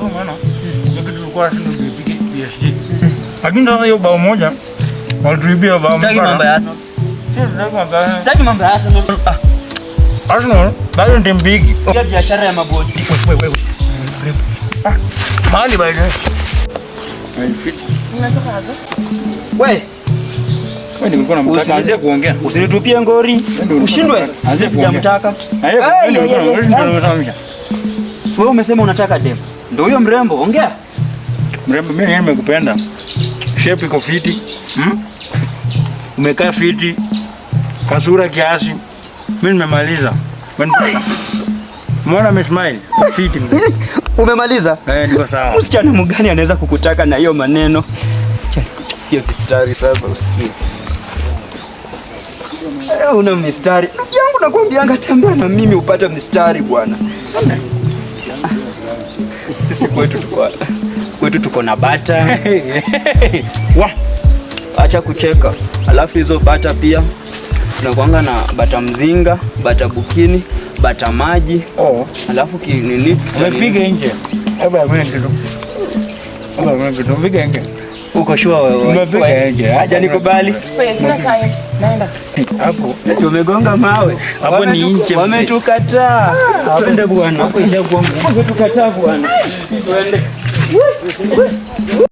maana kitu tulikuwa tunapige PSG. Lakini sasa hiyo bao moja walituibia bao moja. Sitaki mambo ya Arsenal. Sitaki mambo ya Arsenal. Arsenal bado ni timu big. Hiyo biashara ya mabodi. Wewe. Mali bado. Ai fit. Unatoka hapo? Wewe nilikuwa namtaka aanze kuongea. Usinitupie ngori. Ushindwe. Aanze Sijamtaka. Sio umesema unataka dem. Ndio huyo mrembo, ongea. Mrembo mimi nimekupenda. Shape iko fiti. Umekaa fiti. Kasura kiasi. Mimi nimemaliza. Mbona umesmile? Fiti. Umemaliza? Niko sawa. Msichana mgani anaweza kukutaka na hiyo maneno? Hiyo mistari sasa usikie. Una mistari. Ndugu yangu nakwambianga tembea na mimi upate mistari bwana. Sisi kwetu tuko na bata. Acha kucheka. Alafu hizo bata pia tunakuanga na bata mzinga, bata bukini, bata maji. Alafu kinini? Umepiga nje. Umepiga nje. Uko sure wewe? Umepiga nje. Haja nikubali. Naenda. Hapo tumegonga mawe. Hapo ni nje. Wametukataa. Twende bwana. Hapo ishagonga. Wametukataa bwana. Twende.